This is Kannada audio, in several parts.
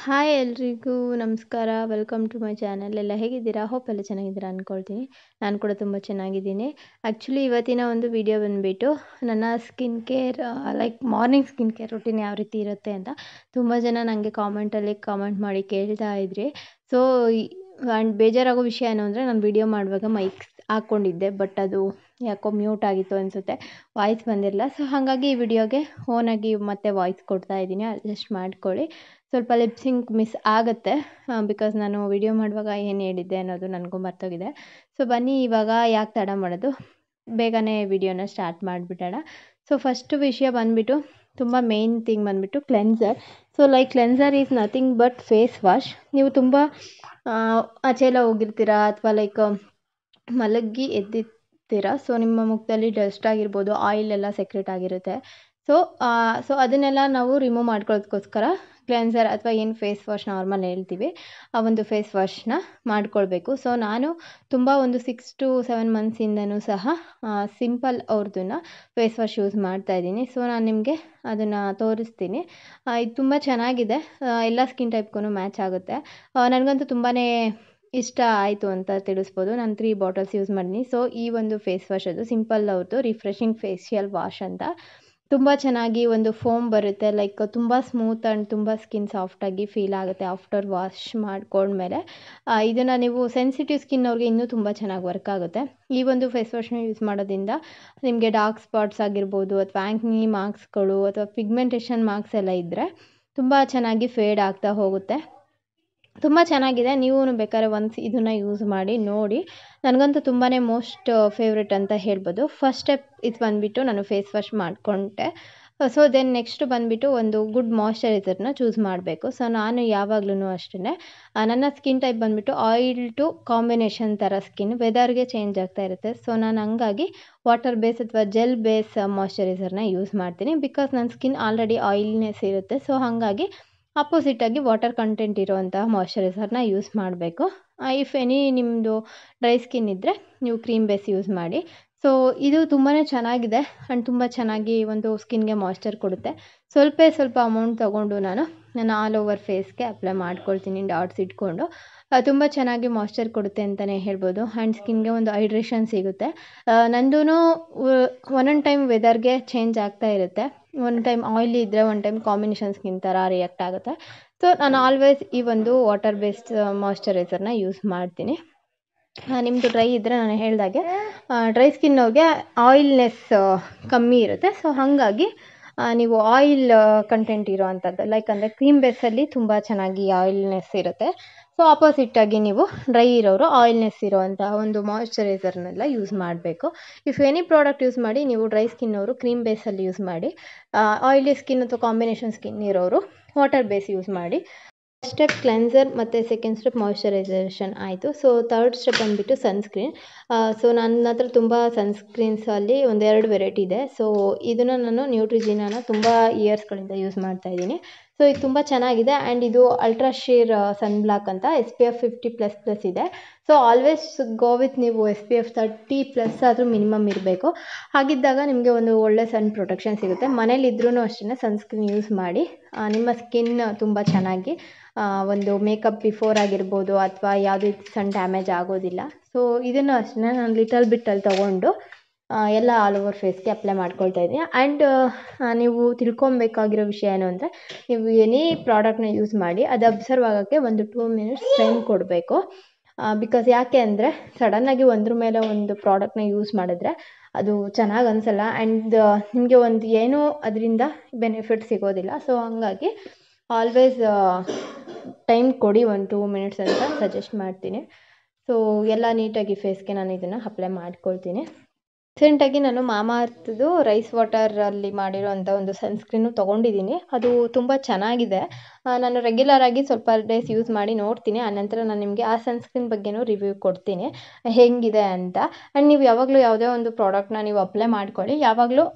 ಹಾಯ್ ಎಲ್ರಿಗೂ ನಮಸ್ಕಾರ. Welcome to my channel. ಎಲ್ಲ ಹೇಗಿದ್ದೀರಾ? ಹೋಪ್ ಎಲ್ಲ ಚೆನ್ನಾಗಿದ್ದೀರಾ ಅಂದ್ಕೊಳ್ತೀನಿ. ನಾನು ಕೂಡ ತುಂಬ ಚೆನ್ನಾಗಿದ್ದೀನಿ. ಆ್ಯಕ್ಚುಲಿ ಇವತ್ತಿನ ಒಂದು ವಿಡಿಯೋ ಬಂದುಬಿಟ್ಟು ನನ್ನ skin care like morning skin care routine ಯಾವ ರೀತಿ ಇರುತ್ತೆ ಅಂತ ತುಂಬ ಜನ ನನಗೆ ಕಾಮೆಂಟ್ ಮಾಡಿ ಕೇಳ್ತಾ ಇದ್ರಿ. ಸೊ ಆ್ಯಂಡ್ ಬೇಜಾರಾಗೋ ವಿಷಯ ಏನು ಅಂದರೆ ನಾನು ವಿಡಿಯೋ ಮಾಡುವಾಗ ಮೈಕ್ ಹಾಕ್ಕೊಂಡಿದ್ದೆ, ಬಟ್ ಅದು ಯಾಕೋ ಮ್ಯೂಟ್ ಆಗಿತ್ತು ಅನಿಸುತ್ತೆ, ವಾಯ್ಸ್ ಬಂದಿರಲಿಲ್ಲ. ಸೊ ಹಾಗಾಗಿ ಈ ವಿಡಿಯೋಗೆ ಓನಾಗಿ ಮತ್ತೆ ವಾಯ್ಸ್ ಕೊಡ್ತಾ ಇದ್ದೀನಿ, ಅಡ್ಜಸ್ಟ್ ಮಾಡ್ಕೊಳ್ಳಿ. ಸ್ವಲ್ಪ ಲಿಪ್ಸಿಂಕ್ ಮಿಸ್ ಆಗುತ್ತೆ ಬಿಕಾಸ್ ನಾನು ವಿಡಿಯೋ ಮಾಡುವಾಗ ಏನು ಹೇಳಿದ್ದೆ ಅನ್ನೋದು ನನಗೂ ಮರ್ತೋಗಿದೆ. ಸೊ ಬನ್ನಿ ಇವಾಗ ಯಾಕೆ ತಡ ಮಾಡೋದು, ಬೇಗನೆ ವಿಡಿಯೋನ ಸ್ಟಾರ್ಟ್ ಮಾಡಿಬಿಡೋಣ. ಸೊ ಫಸ್ಟು ವಿಷಯ ಬಂದುಬಿಟ್ಟು ತುಂಬ ಮೇನ್ ಥಿಂಗ್ ಬಂದುಬಿಟ್ಟು cleanser. So like cleanser is nothing but face wash. ನೀವು ತುಂಬ ಆಚೆ ಎಲ್ಲ ಹೋಗಿರ್ತೀರಾ ಅಥವಾ ಲೈಕ್ ಮಲಗಿ ಎದ್ದಿರ್ತೀರ, ಸೊ ನಿಮ್ಮ ಮುಖದಲ್ಲಿ ಡಸ್ಟ್ ಆಗಿರ್ಬೋದು, ಆಯಿಲ್ ಎಲ್ಲ ಸೆಕ್ರೆಟ್ ಆಗಿರುತ್ತೆ. ಸೊ ಅದನ್ನೆಲ್ಲ ನಾವು ರಿಮೂವ್ ಮಾಡ್ಕೊಳ್ಳೋದಕ್ಕೋಸ್ಕರ ಕ್ಲೆನ್ಸರ್ ಅಥವಾ ಏನು ಫೇಸ್ ವಾಶ್ ನಾರ್ಮಲ್ ಹೇಳ್ತೀವಿ ಆ ಒಂದು ಫೇಸ್ ವಾಶ್ನ ಮಾಡ್ಕೊಳ್ಬೇಕು. ಸೊ ನಾನು ತುಂಬ ಒಂದು 6 to 7 ಮಂತ್ಸಿಂದನೂ ಸಹ ಸಿಂಪಲ್ ಅವ್ರದ್ದನ್ನು ಫೇಸ್ ವಾಶ್ ಯೂಸ್ ಮಾಡ್ತಾಯಿದ್ದೀನಿ. ಸೊ ನಾನು ನಿಮಗೆ ಅದನ್ನು ತೋರಿಸ್ತೀನಿ. ಇದು ತುಂಬ ಚೆನ್ನಾಗಿದೆ, ಎಲ್ಲ ಸ್ಕಿನ್ ಟೈಪ್ಗೂ ಮ್ಯಾಚ್ ಆಗುತ್ತೆ. ನನಗಂತೂ ತುಂಬಾ ಇಷ್ಟ ಆಯಿತು ಅಂತ ತಿಳಿಸ್ಬೋದು. ನಾನು 3 ಬಾಟಲ್ಸ್ ಯೂಸ್ ಮಾಡಿದ್ದೀನಿ. ಸೊ ಈ ಒಂದು ಫೇಸ್ ವಾಶ್ ಅದು ಸಿಂಪಲ್ ಅವ್ರದ್ದು ರಿಫ್ರೆಶಿಂಗ್ ಫೇಶಿಯಲ್ ವಾಶ್ ಅಂತ ತುಂಬ ಚೆನ್ನಾಗಿ ಒಂದು ಫೋಮ್ ಬರುತ್ತೆ, ಲೈಕ್ ತುಂಬ ಸ್ಮೂತ್ ಆ್ಯಂಡ್ ತುಂಬ ಸ್ಕಿನ್ ಸಾಫ್ಟಾಗಿ ಫೀಲ್ ಆಗುತ್ತೆ ಆಫ್ಟರ್ ವಾಶ್ ಮಾಡ್ಕೊಂಡ್ಮೇಲೆ. ಇದನ್ನು ನೀವು ಸೆನ್ಸಿಟಿವ್ ಸ್ಕಿನ್ ಅವ್ರಿಗೆ ಇನ್ನೂ ತುಂಬ ಚೆನ್ನಾಗಿ ವರ್ಕ್ ಆಗುತ್ತೆ. ಈ ಒಂದು ಫೇಸ್ ವಾಶ್ನ ಯೂಸ್ ಮಾಡೋದ್ರಿಂದ ನಿಮಗೆ ಡಾರ್ಕ್ ಸ್ಪಾಟ್ಸ್ ಆಗಿರ್ಬೋದು ಅಥವಾ ಆ್ಯಕ್ನಿ ಮಾರ್ಕ್ಸ್ಗಳು ಅಥವಾ ಪಿಗ್ಮೆಂಟೇಷನ್ ಮಾರ್ಕ್ಸ್ ಎಲ್ಲ ಇದ್ದರೆ ತುಂಬ ಚೆನ್ನಾಗಿ ಫೇಡ್ ಆಗ್ತಾ ಹೋಗುತ್ತೆ. ತುಂಬ ಚೆನ್ನಾಗಿದೆ, ನೀವು ಬೇಕಾದ್ರೆ ಒನ್ಸ್ ಇದನ್ನು ಯೂಸ್ ಮಾಡಿ ನೋಡಿ. ನನಗಂತೂ ತುಂಬಾ ಮೋಸ್ಟ್ ಫೇವ್ರೆಟ್ ಅಂತ ಹೇಳ್ಬೋದು. ಫಸ್ಟ್ ಸ್ಟೆಪ್ ಇದು ಬಂದುಬಿಟ್ಟು ನಾನು ಫೇಸ್ ವಾಶ್ ಮಾಡಿಕೊಂಡೆ. ಸೊ ದೆನ್ ನೆಕ್ಸ್ಟ್ ಬಂದುಬಿಟ್ಟು ಒಂದು ಗುಡ್ ಮಾಯ್ಶ್ಚರೈಸರ್ನ ಚೂಸ್ ಮಾಡಬೇಕು. ಸೊ ನಾನು ಯಾವಾಗಲೂ ಅಷ್ಟೇ ನನ್ನ ಸ್ಕಿನ್ ಟೈಪ್ ಬಂದುಬಿಟ್ಟು ಆಯಿಲ್ ಟು ಕಾಂಬಿನೇಷನ್ ಥರ ಸ್ಕಿನ್ ವೆದರ್ಗೆ ಚೇಂಜ್ ಆಗ್ತಾ ಇರುತ್ತೆ. ಸೊ ನಾನು ಹಂಗಾಗಿ ವಾಟರ್ ಬೇಸ್ ಅಥವಾ ಜೆಲ್ ಬೇಸ್ ಮಾಯ್ಶ್ಚರೈಸರ್ನ ಯೂಸ್ ಮಾಡ್ತೀನಿ, ಬಿಕಾಸ್ ನನ್ನ ಸ್ಕಿನ್ ಆಲ್ರೆಡಿ ಆಯಿಲ್ನೆಸ್ ಇರುತ್ತೆ. ಸೊ ಹಾಗಾಗಿ ಅಪೋಸಿಟಾಗಿ ವಾಟರ್ ಕಂಟೆಂಟ್ ಇರೋವಂತಹ ಮಾಯ್ಶ್ಚರೈಸರ್ನ ಯೂಸ್ ಮಾಡಬೇಕು. ಇಫ್ ಎನಿ ನಿಮ್ಮದು ಡ್ರೈ ಸ್ಕಿನ್ ಇದ್ದರೆ ನೀವು ಕ್ರೀಮ್ ಬೇಸ್ ಯೂಸ್ ಮಾಡಿ. ಸೊ ಇದು ತುಂಬಾ ಚೆನ್ನಾಗಿದೆ ಆ್ಯಂಡ್ ತುಂಬ ಚೆನ್ನಾಗಿ ಒಂದು ಸ್ಕಿನ್ಗೆ ಮಾಯ್ಶ್ಚರ್ ಕೊಡುತ್ತೆ. ಸ್ವಲ್ಪ ಅಮೌಂಟ್ ತೊಗೊಂಡು ನಾನು ಆಲ್ ಓವರ್ ಫೇಸ್ಗೆ ಅಪ್ಲೈ ಮಾಡ್ಕೊಳ್ತೀನಿ, ಡಾಟ್ಸ್ ಇಟ್ಕೊಂಡು. ತುಂಬ ಚೆನ್ನಾಗಿ ಮಾಯ್ಶ್ಚರ್ ಕೊಡುತ್ತೆ ಅಂತಲೇ ಹೇಳ್ಬೋದು ಆ್ಯಂಡ್ ಸ್ಕಿನ್ಗೆ ಒಂದು ಹೈಡ್ರೇಷನ್ ಸಿಗುತ್ತೆ. ನಂದೂ ಒಂದೊಂದು ಟೈಮ್ ವೆದರ್ಗೆ ಚೇಂಜ್ ಆಗ್ತಾ ಇರುತ್ತೆ. ಒಂದು ಟೈಮ್ ಆಯಿಲಿ ಇದ್ದರೆ ಒಂದು ಟೈಮ್ ಕಾಂಬಿನೇಷನ್ ಸ್ಕಿನ್ ಥರ ರಿಯಾಕ್ಟ್ ಆಗುತ್ತೆ. ಸೊ ನಾನು ಆಲ್ವೇಸ್ ಈ ಒಂದು ವಾಟರ್ ಬೇಸ್ಡ್ ಮಾಯ್ಶ್ಚರೈಸರ್ನ ಯೂಸ್ ಮಾಡ್ತೀನಿ. ನಿಮ್ಮದು ಡ್ರೈ ಇದ್ದರೆ ನಾನು ಹೇಳ್ದಾಗೆ ಡ್ರೈ ಸ್ಕಿನ್ನವ್ರಿಗೆ ಆಯಿಲ್ನೆಸ್ ಕಮ್ಮಿ ಇರುತ್ತೆ. ಸೊ ಹಾಗಾಗಿ ನೀವು ಆಯಿಲ್ ಕಂಟೆಂಟ್ ಇರೋ ಅಂಥದ್ದು ಲೈಕ್ ಅಂದರೆ ಕ್ರೀಮ್ ಬೇಸಲ್ಲಿ ತುಂಬ ಚೆನ್ನಾಗಿ ಆಯಿಲ್ನೆಸ್ ಇರುತ್ತೆ. ಸೊ ಆಪೋಸಿಟಾಗಿ ನೀವು ಡ್ರೈ ಇರೋರು ಆಯಿಲ್ನೆಸ್ ಇರೋವಂಥ ಒಂದು ಮಾಯ್ಶ್ಚರೈಸರ್ನೆಲ್ಲ ಯೂಸ್ ಮಾಡಬೇಕು. ಇಫ್ ಎನಿ ಪ್ರಾಡಕ್ಟ್ ಯೂಸ್ ಮಾಡಿ, ನೀವು ಡ್ರೈ ಸ್ಕಿನ್ನವರು ಕ್ರೀಮ್ ಬೇಸಲ್ಲಿ ಯೂಸ್ ಮಾಡಿ, ಆಯಿಲಿ ಸ್ಕಿನ್ ಅಥವಾ ಕಾಂಬಿನೇಷನ್ ಸ್ಕಿನ್ ಇರೋರು ವಾಟರ್ ಬೇಸ್ ಯೂಸ್ ಮಾಡಿ. ಫಸ್ಟ್ ಸ್ಟೆಪ್ ಕ್ಲೆನ್ಸರ್ ಮತ್ತು ಸೆಕೆಂಡ್ ಸ್ಟೆಪ್ ಮಾಯ್ಶ್ಚರೈಸೇಷನ್ ಆಯಿತು. ಸೊ ಥರ್ಡ್ ಸ್ಟೆಪ್ ಬಂದುಬಿಟ್ಟು ಸನ್ಸ್ಕ್ರೀನ್. ಸೊ ನನ್ನ ಹತ್ರ ತುಂಬ ಸನ್ಸ್ಕ್ರೀನ್ಸಲ್ಲಿ 1-2 ವೆರೈಟಿ ಇದೆ. ಸೊ ಇದನ್ನು ನಾನು ನ್ಯೂಟ್ರಿಜಿನಾನ ತುಂಬ ಇಯರ್ಸ್ಗಳಿಂದ ಯೂಸ್ ಮಾಡ್ತಾಯಿದ್ದೀನಿ. ಸೊ ಇದು ತುಂಬ ಚೆನ್ನಾಗಿದೆ ಆ್ಯಂಡ್ ಇದು ಅಲ್ಟ್ರಾ ಶೀರ್ ಸನ್ ಬ್ಲಾಕ್ ಅಂತ SPF 50++ ಇದೆ. ಸೊ ಆಲ್ವೇಸ್ ಗೋ ವಿತ್ ನೀವು SPF 30+ ಆದರೂ ಮಿನಿಮಮ್ ಇರಬೇಕು. ಹಾಗಿದ್ದಾಗ ನಿಮಗೆ ಒಂದು ಒಳ್ಳೆ ಸನ್ ಪ್ರೊಟೆಕ್ಷನ್ ಸಿಗುತ್ತೆ. ಮನೇಲಿದ್ರೂ ಅಷ್ಟೇ ಸನ್ಸ್ಕ್ರೀನ್ ಯೂಸ್ ಮಾಡಿ, ನಿಮ್ಮ ಸ್ಕಿನ್ ತುಂಬ ಚೆನ್ನಾಗಿ ಒಂದು ಮೇಕಪ್ ಬಿಫೋರ್ ಆಗಿರ್ಬೋದು ಅಥವಾ ಯಾವುದೇ ಸಣ್ಣ ಡ್ಯಾಮೇಜ್ ಆಗೋದಿಲ್ಲ. ಸೊ ಇದನ್ನು ಅಷ್ಟೇ ನಾನು ಲಿಟಲ್ ಬಿಟ್ಟಲ್ಲಿ ತೊಗೊಂಡು ಎಲ್ಲ ಆಲ್ ಓವರ್ ಫೇಸ್ಗೆ ಅಪ್ಲೈ ಮಾಡ್ಕೊಳ್ತಾ ಇದ್ದೀನಿ. ಆ್ಯಂಡ್ ನೀವು ತಿಳ್ಕೊಬೇಕಾಗಿರೋ ವಿಷಯ ಏನು ಅಂದರೆ, ನೀವು ಎನಿ ಪ್ರಾಡಕ್ಟ್ನ ಯೂಸ್ ಮಾಡಿ ಅದು ಅಬ್ಸರ್ವ್ ಆಗೋಕ್ಕೆ ಒಂದು 2 ಮಿನಿಟ್ಸ್ ಟೈಮ್ ಕೊಡಬೇಕು. ಬಿಕಾಸ್ ಯಾಕೆ ಅಂದರೆ ಸಡನ್ನಾಗಿ ಒಂದ್ರ ಮೇಲೆ ಒಂದು ಪ್ರಾಡಕ್ಟ್ನ ಯೂಸ್ ಮಾಡಿದ್ರೆ ಅದು ಚೆನ್ನಾಗಿ ಅನಿಸಲ್ಲ ಆ್ಯಂಡ್ ನಿಮಗೆ ಒಂದು ಏನೂ ಅದರಿಂದ ಬೆನಿಫಿಟ್ ಸಿಗೋದಿಲ್ಲ. ಸೊ ಹಾಗಾಗಿ ಆಲ್ವೇಸ್ ಟೈಮ್ ಕೊಡಿ, 1-2 ಮಿನಿಟ್ಸ್ ಅಂತ ಸಜೆಸ್ಟ್ ಮಾಡ್ತೀನಿ. ಸೊ ಎಲ್ಲ ನೀಟಾಗಿ ಫೇಸ್ಗೆ ನಾನು ಇದನ್ನು ಅಪ್ಲೈ ಮಾಡ್ಕೊಳ್ತೀನಿ. ರೀಸೆಂಟಾಗಿ ನಾನು ಮಾಮಾಅರ್ತ್ದು ರೈಸ್ ವಾಟರಲ್ಲಿ ಮಾಡಿರೋಂಥ ಒಂದು ಸನ್ಸ್ಕ್ರೀನು ತೊಗೊಂಡಿದ್ದೀನಿ. ಅದು ತುಂಬ ಚೆನ್ನಾಗಿದೆ. ನಾನು ರೆಗ್ಯುಲರಾಗಿ ಸ್ವಲ್ಪ ಡೇಸ್ ಯೂಸ್ ಮಾಡಿ ನೋಡ್ತೀನಿ. ಆನಂತರ ನಾನು ನಿಮಗೆ ಆ ಸನ್ಸ್ಕ್ರೀನ್ ಬಗ್ಗೆನೂ ರಿವ್ಯೂ ಕೊಡ್ತೀನಿ ಹೇಗಿದೆ ಅಂತ. ಆ್ಯಂಡ್ ನೀವು ಯಾವಾಗಲೂ ಯಾವುದೇ ಒಂದು ಪ್ರಾಡಕ್ಟ್ನ ನೀವು ಅಪ್ಲೈ ಮಾಡ್ಕೊಳ್ಳಿ, ಯಾವಾಗಲೂ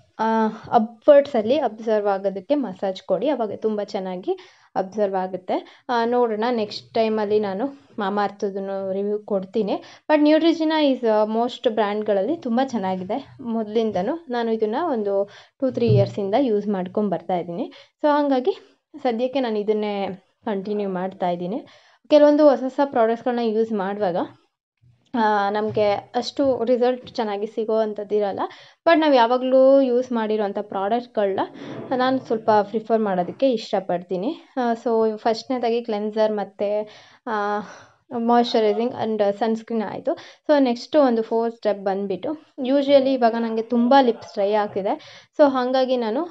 ಅಪ್ವರ್ಡ್ಸಲ್ಲಿ ಅಬ್ಸರ್ವ್ ಆಗೋದಕ್ಕೆ ಮಸಾಜ್ ಕೊಡಿ, ಆವಾಗ ತುಂಬ ಚೆನ್ನಾಗಿ ಅಬ್ಸರ್ವ್ ಆಗುತ್ತೆ. ನೋಡೋಣ ನೆಕ್ಸ್ಟ್ ಟೈಮಲ್ಲಿ ನಾನು ಮಾಮಾಅರ್ತ್ದನ್ನು ರಿವ್ಯೂ ಕೊಡ್ತೀನಿ. ಬಟ್ ನ್ಯೂಟ್ರಿಜಿನಾ ಈಸ್ ಮೋಸ್ಟ್ ಬ್ರ್ಯಾಂಡ್ಗಳಲ್ಲಿ ತುಂಬ ಚೆನ್ನಾಗಿದೆ. ಮೊದಲಿಂದನೂ ನಾನು ಇದನ್ನು ಒಂದು 2-3 ಇಯರ್ಸಿಂದ ಯೂಸ್ ಮಾಡ್ಕೊಂಡು ಬರ್ತಾಯಿದ್ದೀನಿ. ಸೊ ಹಾಗಾಗಿ ಸದ್ಯಕ್ಕೆ ನಾನು ಇದನ್ನೇ ಕಂಟಿನ್ಯೂ ಮಾಡ್ತಾ ಇದ್ದೀನಿ. ಕೆಲವೊಂದು ಹೊಸ ಹೊಸ ಪ್ರಾಡಕ್ಟ್ಸ್ಗಳನ್ನ ಯೂಸ್ ಮಾಡುವಾಗ ನಮಗೆ ಅಷ್ಟು ರಿಸಲ್ಟ್ ಚೆನ್ನಾಗಿ ಸಿಗೋವಂಥದ್ದಿರಲ್ಲ. ಬಟ್ ನಾವು ಯಾವಾಗಲೂ ಯೂಸ್ ಮಾಡಿರೋಂಥ ಪ್ರಾಡಕ್ಟ್ಗಳನ್ನ ನಾನು ಸ್ವಲ್ಪ ಪ್ರಿಫರ್ ಮಾಡೋದಕ್ಕೆ ಇಷ್ಟಪಡ್ತೀನಿ. ಸೊ ಫಸ್ಟ್ನೇದಾಗಿ ಕ್ಲೆನ್ಸರ್ ಮತ್ತು ಮಾಯ್ಶ್ಚರೈಸಿಂಗ್ ಆ್ಯಂಡ್ ಸನ್ಸ್ಕ್ರೀನ್ ಆಯಿತು. ಸೊ ನೆಕ್ಸ್ಟು ಒಂದು 4th ಸ್ಟೆಪ್ ಬಂದುಬಿಟ್ಟು, ಯೂಶ್ವಲಿ ಇವಾಗ ನನಗೆ ತುಂಬ ಲಿಪ್ಸ್ ಡ್ರೈ ಆಗ್ತಿದೆ. ಸೊ ಹಾಗಾಗಿ ನಾನು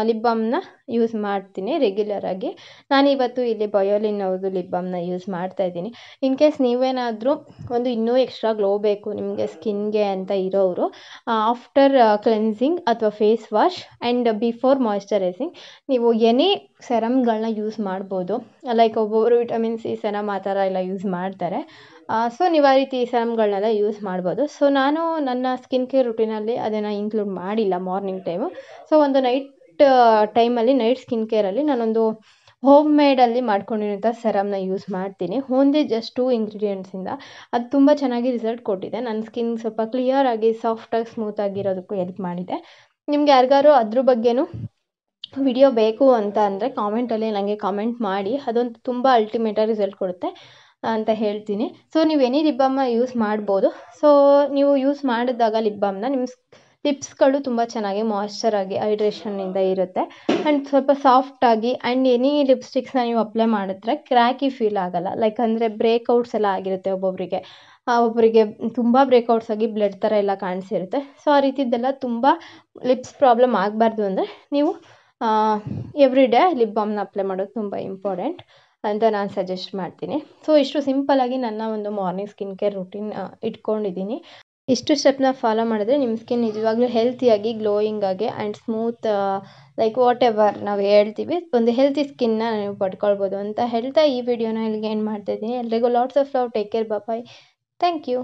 ಲಿಪ್ ಬಾಮ್ನ ಯೂಸ್ ಮಾಡ್ತೀನಿ ರೆಗ್ಯುಲರಾಗಿ. ನಾನಿವತ್ತು ಇಲ್ಲಿ ಬಯೋಲಿನ್ ಅವ್ರದ್ದು ಲಿಪ್ ಬಾಮ್ನ ಯೂಸ್ ಮಾಡ್ತಾಯಿದ್ದೀನಿ. ಇನ್ ಕೇಸ್ ನೀವೇನಾದರೂ ಒಂದು ಇನ್ನೂ ಎಕ್ಸ್ಟ್ರಾ ಗ್ಲೋ ಬೇಕು ನಿಮಗೆ ಸ್ಕಿನ್ಗೆ ಅಂತ ಇರೋರು, ಆಫ್ಟರ್ ಕ್ಲೆನ್ಸಿಂಗ್ ಅಥವಾ face wash and before moisturising ನೀವು ಎನಿ ಸೆರಮ್ಗಳನ್ನ ಯೂಸ್ ಮಾಡ್ಬೋದು. ಲೈಕ್ ಒಬ್ಬೊಬ್ಬರು ವಿಟಮಿನ್ ಸಿ ಸೆರಮ್ ಆ ಥರ ಎಲ್ಲ ಯೂಸ್ ಮಾಡ್ತಾರೆ. ಸೊ ನೀವು ಆ ರೀತಿ ಸೆರಮ್ಗಳನ್ನೆಲ್ಲ ಯೂಸ್ ಮಾಡ್ಬೋದು. ಸೊ ನಾನು ನನ್ನ ಸ್ಕಿನ್ ಕೇರ್ ರುಟೀನಲ್ಲಿ ಅದನ್ನು ಇನ್ಕ್ಲೂಡ್ ಮಾಡಿಲ್ಲ ಮಾರ್ನಿಂಗ್ ಟೈಮು. ಸೊ ಒಂದು ನೈಟ್ ಟೈಮಲ್ಲಿ ನೈಟ್ ಸ್ಕಿನ್ ಕೇರಲ್ಲಿ ನಾನೊಂದು ಹೋಮ್ ಮೇಡಲ್ಲಿ ಮಾಡ್ಕೊಂಡಿರೋಂಥ ಸೆರಮ್ನ ಯೂಸ್ ಮಾಡ್ತೀನಿ. ಓನ್ಲಿ ಜಸ್ಟ್ 2 ಇಂಗ್ರೀಡಿಯೆಂಟ್ಸಿಂದ ಅದು ತುಂಬ ಚೆನ್ನಾಗಿ ರಿಸಲ್ಟ್ ಕೊಟ್ಟಿದೆ. ನನ್ನ ಸ್ಕಿನ್ ಸ್ವಲ್ಪ ಕ್ಲಿಯರಾಗಿ ಸಾಫ್ಟಾಗಿ ಸ್ಮೂತಾಗಿರೋದಕ್ಕೂ ಹೆಲ್ಪ್ ಮಾಡಿದೆ. ನಿಮ್ಗೆ ಯಾರಿಗಾರು ಅದ್ರ ಬಗ್ಗೆನೂ ವಿಡಿಯೋ ಬೇಕು ಅಂತ ಅಂದರೆ ಕಾಮೆಂಟಲ್ಲಿ ನನಗೆ ಕಾಮೆಂಟ್ ಮಾಡಿ. ಅದೊಂದು ತುಂಬ ಅಲ್ಟಿಮೇಟಾಗಿ ರಿಸಲ್ಟ್ ಕೊಡುತ್ತೆ ಅಂತ ಹೇಳ್ತೀನಿ. ಸೊ ನೀವು ಎನಿ ಲಿಪ್ ಬಾಮ್ನ ಯೂಸ್ ಮಾಡ್ಬೋದು. ಸೊ ನೀವು ಯೂಸ್ ಮಾಡಿದಾಗ ಲಿಪ್ ಬಾಮ್ನ ನಿಮ್ಮ ಲಿಪ್ಸ್ಗಳು ತುಂಬ ಚೆನ್ನಾಗಿ ಮಾಯ್ಶ್ಚರಾಗಿ ಹೈಡ್ರೇಷನ್ನಿಂದ ಇರುತ್ತೆ ಆ್ಯಂಡ್ ಸ್ವಲ್ಪ ಸಾಫ್ಟಾಗಿ. ಆ್ಯಂಡ್ ಎನಿ ಲಿಪ್ಸ್ಟಿಕ್ಸ್ನ ನೀವು ಅಪ್ಲೈ ಮಾಡಿದ್ರೆ ಕ್ರ್ಯಾಕಿ ಫೀಲ್ ಆಗೋಲ್ಲ. ಲೈಕ್ ಅಂದರೆ ಬ್ರೇಕ್ಔಟ್ಸ್ ಎಲ್ಲ ಆಗಿರುತ್ತೆ ಒಬ್ಬೊಬ್ಬರಿಗೆ. ಒಬ್ಬರಿಗೆ ತುಂಬ ಬ್ರೇಕ್ಔಟ್ಸ್ ಆಗಿ ಬ್ಲಡ್ ಥರ ಎಲ್ಲ ಕಾಣಿಸಿರುತ್ತೆ. ಸೊ ಆ ರೀತಿದ್ದೆಲ್ಲ ತುಂಬ ಲಿಪ್ಸ್ ಪ್ರಾಬ್ಲಮ್ ಆಗಬಾರ್ದು ಅಂದರೆ ನೀವು ಎವ್ರಿ ಡೇ ಲಿಪ್ ಬಾಮ್ನ ಅಪ್ಲೈ ಮಾಡೋದು ತುಂಬ ಇಂಪಾರ್ಟೆಂಟ್ ಅಂತ ನಾನು ಸಜೆಸ್ಟ್ ಮಾಡ್ತೀನಿ. ಸೊ ಇಷ್ಟು ಸಿಂಪಲ್ಲಾಗಿ ನನ್ನ ಒಂದು ಮಾರ್ನಿಂಗ್ ಸ್ಕಿನ್ ಕೇರ್ ರುಟೀನ್ ಇಟ್ಕೊಂಡಿದ್ದೀನಿ. ಇಷ್ಟು ಸ್ಟೆಪ್ನ ಫಾಲೋ ಮಾಡಿದ್ರೆ ನಿಮ್ಮ ಸ್ಕಿನ್ ನಿಜವಾಗ್ಲೂ ಹೆಲ್ತಿಯಾಗಿ ಗ್ಲೋಯಿಂಗ್ ಆಗಿ and smooth like what ever ನಾವು ಹೇಳ್ತೀವಿ ಒಂದು ಹೆಲ್ತಿ ಸ್ಕಿನ್ನ ನೀವು ಪಡ್ಕೊಳ್ಬೋದು ಅಂತ ಹೇಳ್ತಾ ಈ ವಿಡಿಯೋನ ಇಲ್ಲಿಗೆ ಎಂಡ್ ಮಾಡ್ತಾಯಿದ್ದೀನಿ. ಎಲ್ರಿಗೂ lots of love. Take care. Bye. Thank you.